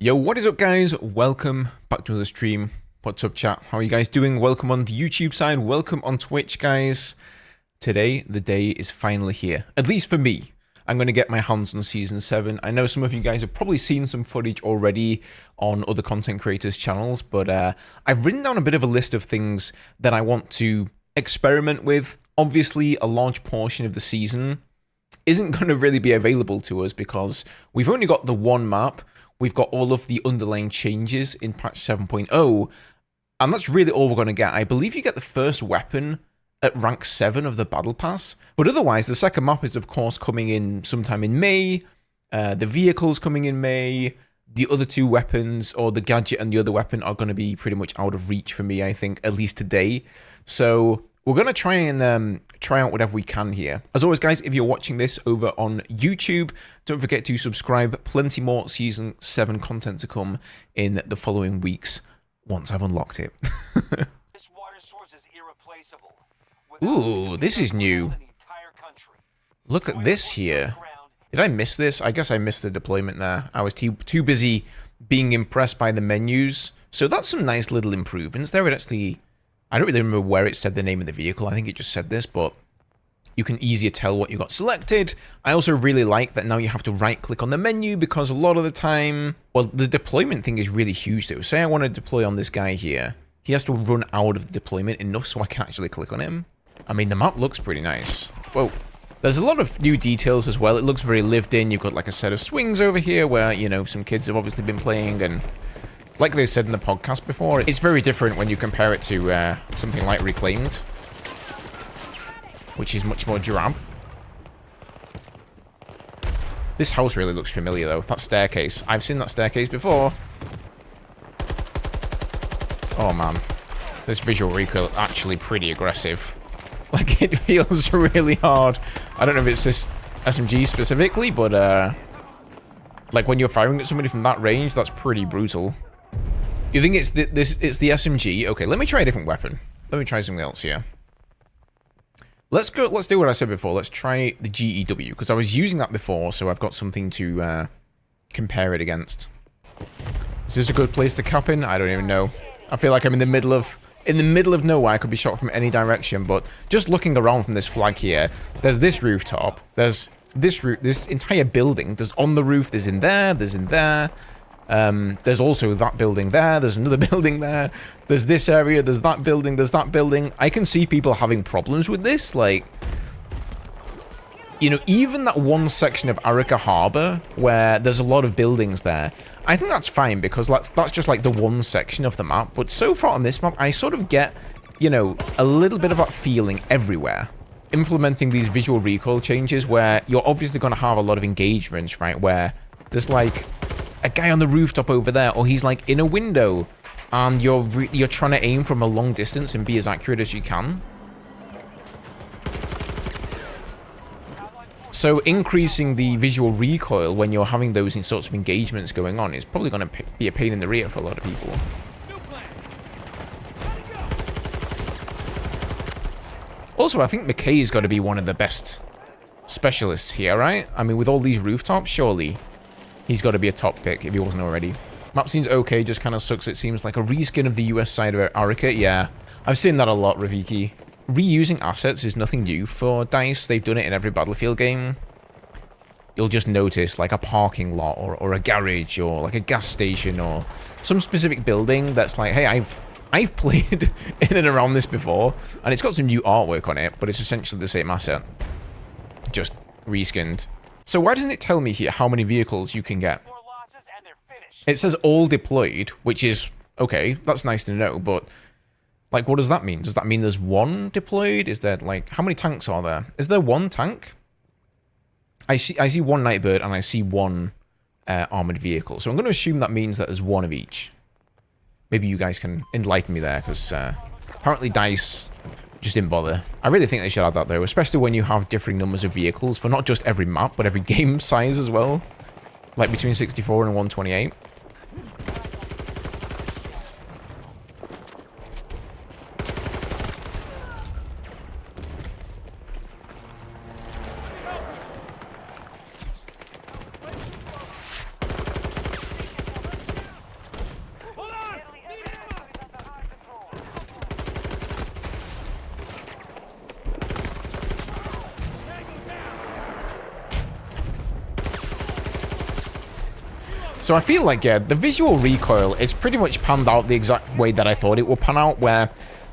Yo, what is up, guys? Welcome back to another stream. What's up, chat? How are you guys doing? Welcome on the YouTube side. Welcome on Twitch, guys. Today, the day is finally here. At least for me. I'm going to get my hands on Season 7. I know some of you guys have probably seen some footage already on other content creators' channels, but I've written down a bit of a list of things that I want to experiment with. Obviously, a large portion of the season isn't going to really be available to us because we've only got the one map. We've got all of the underlying changes in patch 7.0, and that's really all we're going to get. I believe you get the first weapon at rank 7 of the battle pass, but otherwise the second map is of course coming in sometime in May. The vehicle's coming in May. The other two weapons, or the gadget and the other weapon, are going to be pretty much out of reach for me, I think, at least today. So we're going to try and try out whatever we can here. As always, guys, if you're watching this over on YouTube, don't forget to subscribe. Plenty more Season 7 content to come in the following weeks once I've unlocked it. This water source is irreplaceable. Ooh, this is new. Look at this here. Did I miss this? I guess I missed the deployment there. I was too busy being impressed by the menus. So that's some nice little improvements there. It actually... I don't really remember where it said the name of the vehicle. I think it just said this, but you can easier tell what you got selected. I also really like that now you have to right-click on the menu because a lot of the time... Well, the deployment thing is really huge, though. Say I want to deploy on this guy here. He has to run out of the deployment enough so I can actually click on him. I mean, the map looks pretty nice. Whoa. There's a lot of new details as well. It looks very lived in. You've got like a set of swings over here where, you know, some kids have obviously been playing, and like they said in the podcast before, it's very different when you compare it to something like Reclaimed, which is much more drab. This house really looks familiar, though. That staircase. I've seen that staircase before. Oh, man. This visual recoil is actually pretty aggressive. Like, it feels really hard. I don't know if it's this SMG specifically, but, like, when you're firing at somebody from that range, that's pretty brutal. You think it's the SMG? Okay, let me try a different weapon. Let me try something else here. Let's do what I said before. Let's try the GEW, because I was using that before, so I've got something to compare it against. Is this a good place to cap in? I don't even know. I feel like I'm in the middle of nowhere. I could be shot from any direction, but just looking around from this flag here, there's this rooftop, there's this entire building, there's on the roof, there's in there, there's in there. There's also that building there, there's another building there, there's this area, there's that building, there's that building. I can see people having problems with this, like, you know, even that one section of Arica Harbor where there's a lot of buildings there, I think that's fine because that's just like the one section of the map, but so far on this map, I sort of get, you know, a little bit of that feeling everywhere. Implementing these visual recoil changes where you're obviously going to have a lot of engagements, right, where there's like a guy on the rooftop over there, or he's like in a window, and you're trying to aim from a long distance and be as accurate as you can. So increasing the visual recoil when you're having those sorts of engagements going on is probably going to be a pain in the rear for a lot of people. Also, I think McKay's got to be one of the best specialists here, right? I mean, with all these rooftops, surely he's got to be a top pick if he wasn't already. Map seems okay, just kind of sucks. It seems like a reskin of the US side of Arica. Yeah, I've seen that a lot, Raviki. Reusing assets is nothing new for DICE. They've done it in every Battlefield game. You'll just notice like a parking lot or a garage or like a gas station or some specific building that's like, hey, I've played in and around this before, and it's got some new artwork on it, but it's essentially the same asset, just reskinned. So why doesn't it tell me here how many vehicles you can get? It says all deployed, which is okay. That's nice to know, but like, what does that mean? Does that mean there's one deployed? Is there like, how many tanks are there? Is there one tank? I see one Nightbird and I see one armored vehicle. So I'm going to assume that means that there's one of each. Maybe you guys can enlighten me there, because apparently DICE just didn't bother. I really think they should add that though, especially when you have differing numbers of vehicles for not just every map, but every game size as well. Like between 64 and 128. So I feel like, yeah, the visual recoil, it's pretty much panned out the exact way that I thought it would pan out, where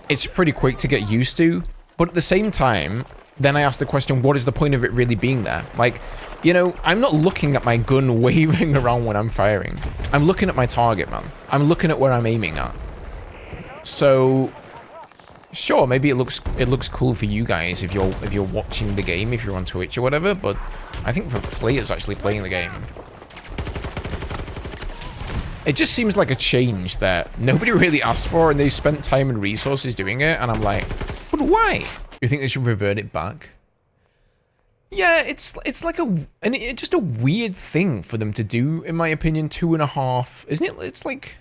it's pretty quick to get used to. But at the same time, then I asked the question, what is the point of it really being there? Like, you know, I'm not looking at my gun waving around when I'm firing. I'm looking at my target, man. I'm looking at where I'm aiming at. So, sure, maybe it looks cool for you guys if you're watching the game, if you're on Twitch or whatever, but I think for players actually playing the game, it just seems like a change that nobody really asked for, and they spent time and resources doing it, and I'm like, but why? You think they should revert it back? Yeah, it's like just a weird thing for them to do, in my opinion. 2.5, isn't it? It's like,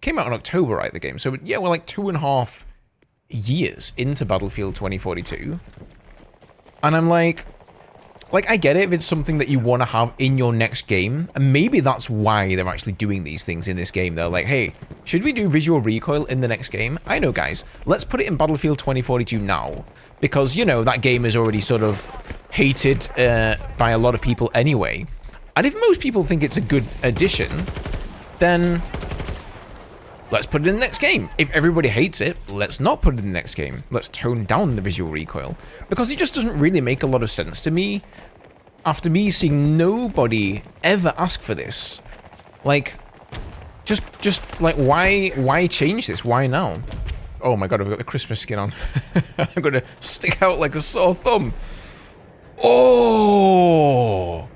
came out in October, right, the game? So yeah, we're like 2.5 years into Battlefield 2042, and I'm like, I get it if it's something that you want to have in your next game, and maybe that's why they're actually doing these things in this game. They're like, hey, should we do visual recoil in the next game? I know, guys, let's put it in Battlefield 2042 now, because, you know, that game is already sort of hated by a lot of people anyway, and if most people think it's a good addition, then let's put it in the next game. If everybody hates it, let's not put it in the next game. Let's tone down the visual recoil. Because it just doesn't really make a lot of sense to me. After me seeing nobody ever ask for this. Like, just like, why change this? Why now? Oh my god, I've got the Christmas skin on. I'm gonna stick out like a sore thumb. Oh!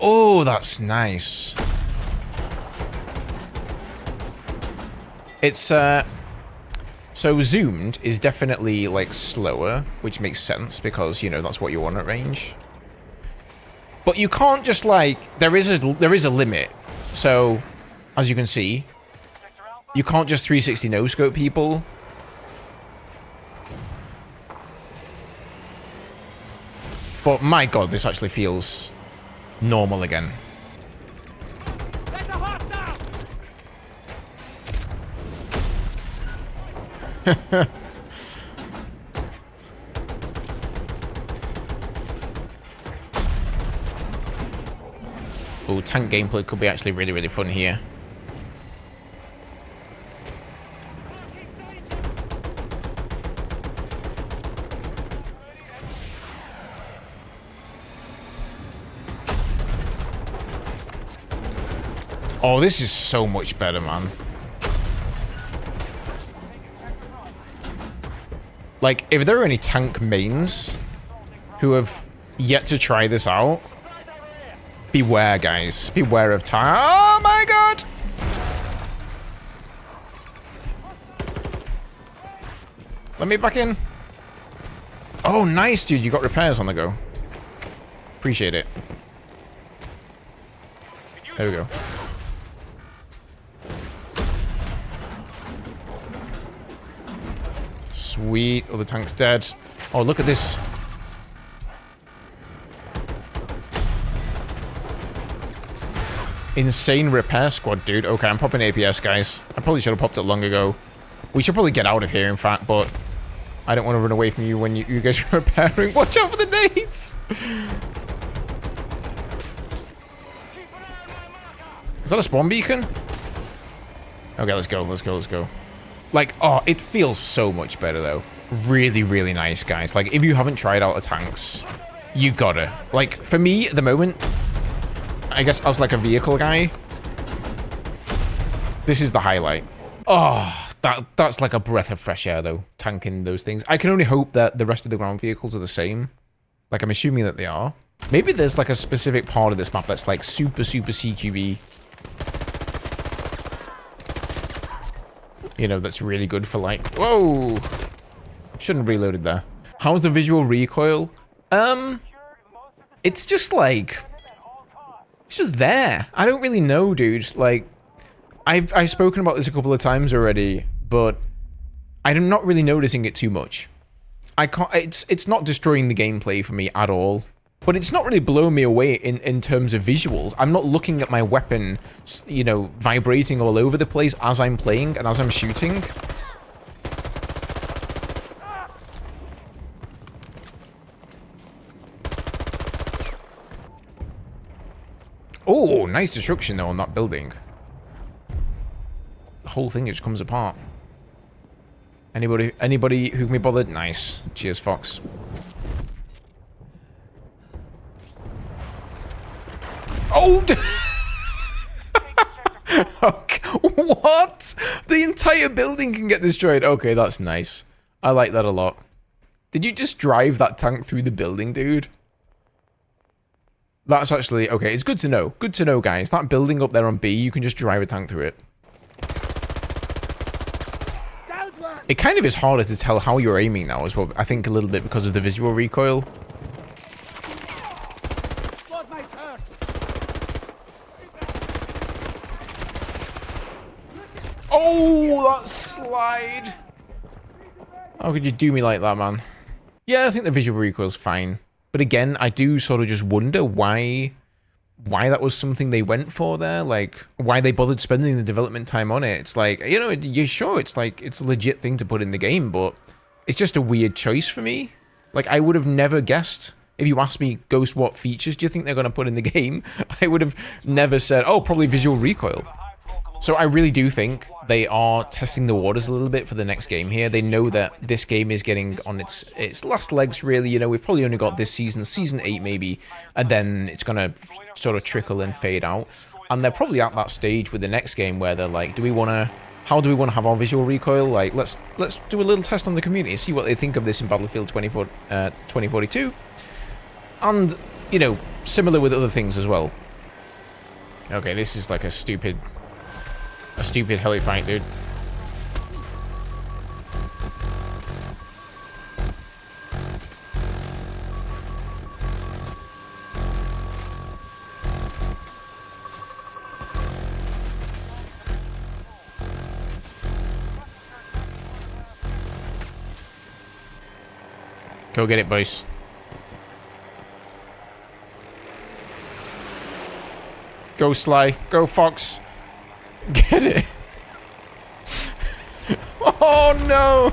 Oh, that's nice. It's, so zoomed is definitely, like, slower, which makes sense, because, you know, that's what you want at range. But you can't just, like, there is a limit. So, as you can see, you can't just 360 no-scope people. But, my god, this actually feels normal again. Oh, tank gameplay could be actually really, really fun here. Oh, this is so much better, man. Like, if there are any tank mains who have yet to try this out, beware, guys. Beware of tank. Oh my god! Let me back in. Oh, nice, dude. You got repairs on the go. Appreciate it. There we go. Sweet. Oh, the tank's dead. Oh, look at this. Insane repair squad, dude. Okay, I'm popping APS, guys. I probably should have popped it long ago. We should probably get out of here, in fact, but I don't want to run away from you when you guys are repairing. Watch out for the nades! Is that a spawn beacon? Okay, let's go, let's go, let's go. Like, oh, it feels so much better, though. Really, really nice, guys. Like, if you haven't tried out the tanks, you gotta. Like, for me, at the moment, I guess as, like, a vehicle guy, this is the highlight. Oh, that's like a breath of fresh air, though, tanking those things. I can only hope that the rest of the ground vehicles are the same. Like, I'm assuming that they are. Maybe there's, like, a specific part of this map that's, like, super, super CQB. You know, that's really good for, like... Whoa! Shouldn't have reloaded there. How's the visual recoil? It's just, like... It's just there. I don't really know, dude. Like, I've spoken about this a couple of times already, but I'm not really noticing it too much. I can't... It's not destroying the gameplay for me at all. But it's not really blowing me away in terms of visuals. I'm not looking at my weapon, you know, vibrating all over the place as I'm playing and as I'm shooting. Oh, nice destruction though on that building. The whole thing just comes apart. Anybody who can be bothered? Nice. Cheers, Fox. Oh! Okay. What? The entire building can get destroyed. Okay, that's nice. I like that a lot. Did you just drive that tank through the building, dude? That's actually... Okay, it's good to know. Good to know, guys. That building up there on B, you can just drive a tank through it. It kind of is harder to tell how you're aiming now as well. I think a little bit because of the visual recoil. Oh, that slide. How could you do me like that, man? Yeah, I think the visual recoil's fine. But again, I do sort of just wonder why that was something they went for there. Like, why they bothered spending the development time on it. It's like, you know, you're sure it's like, it's a legit thing to put in the game, but it's just a weird choice for me. Like, I would have never guessed. If you asked me, Ghost, what features do you think they're going to put in the game? I would have never said, oh, probably visual recoil. So I really do think they are testing the waters a little bit for the next game here. They know that this game is getting on its last legs, really. You know, we've probably only got this season 8 maybe, and then it's going to sort of trickle and fade out. And they're probably at that stage with the next game where they're like, how do we want to have our visual recoil? Like, let's do a little test on the community, see what they think of this in Battlefield 2042. And, you know, similar with other things as well. Okay, this is like a stupid heli fight, dude. Go get it, boys. Go Sly. Go Fox. Get it. Oh no.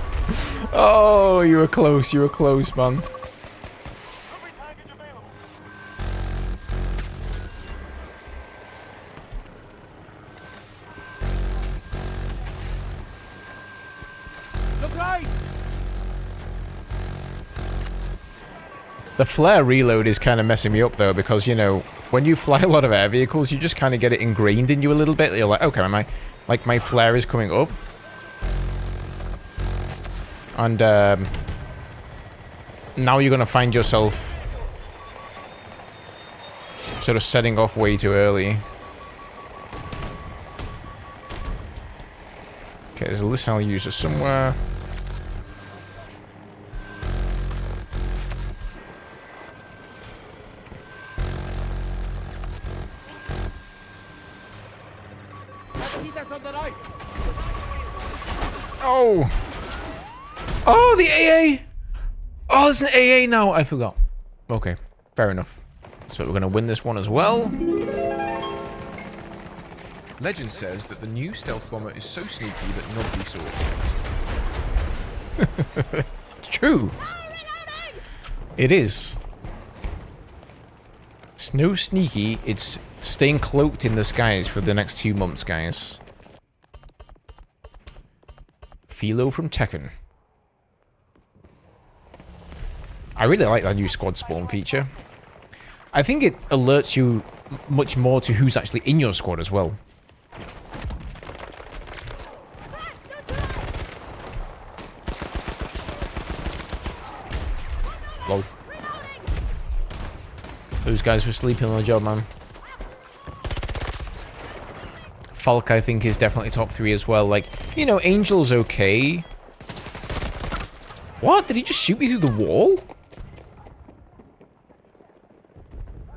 Oh, you were close. You were close, man. Look right. The flare reload is kind of messing me up though, because, you know, when you fly a lot of air vehicles, you just kind of get it ingrained in you a little bit. You're like, okay, my flare is coming up. And now you're going to find yourself sort of setting off way too early. Okay, there's a listen I'll use it somewhere. Oh! Oh, the AA! Oh, it's an AA now. I forgot. Okay, fair enough. So we're going to win this one as well. Legend says that the new stealth bomber is so sneaky that nobody saw it. It's true. It is. It's no sneaky. It's staying cloaked in the skies for the next 2 months, guys. Philo from Tekken. I really like that new squad spawn feature. I think it alerts you much more to who's actually in your squad as well. Lol. Those guys were sleeping on the job, man. Falk, I think, is definitely top 3 as well. Like, you know, Angel's okay. What? Did he just shoot me through the wall?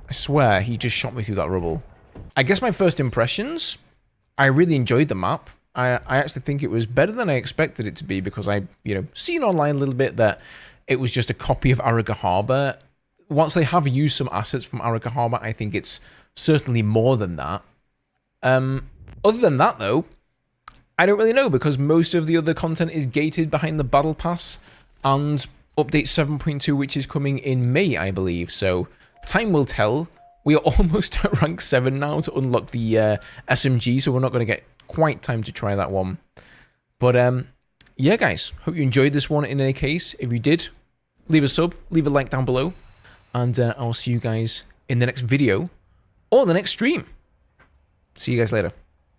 I swear, he just shot me through that rubble. I guess my first impressions, I really enjoyed the map. I actually think it was better than I expected it to be, because I, you know, seen online a little bit that it was just a copy of Arica Harbor. Once they have used some assets from Arica Harbor, I think it's certainly more than that. Other than that, though, I don't really know, because most of the other content is gated behind the Battle Pass and update 7.2, which is coming in May, I believe. So time will tell We are almost at rank 7 now to unlock the SMG, so we're not going to get quite time to try that one. But yeah, guys, hope you enjoyed this one in any case. If you did, leave a sub, leave a like down below, and I'll see you guys in the next video or the next stream. See you guys later.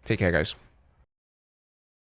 Take care, guys.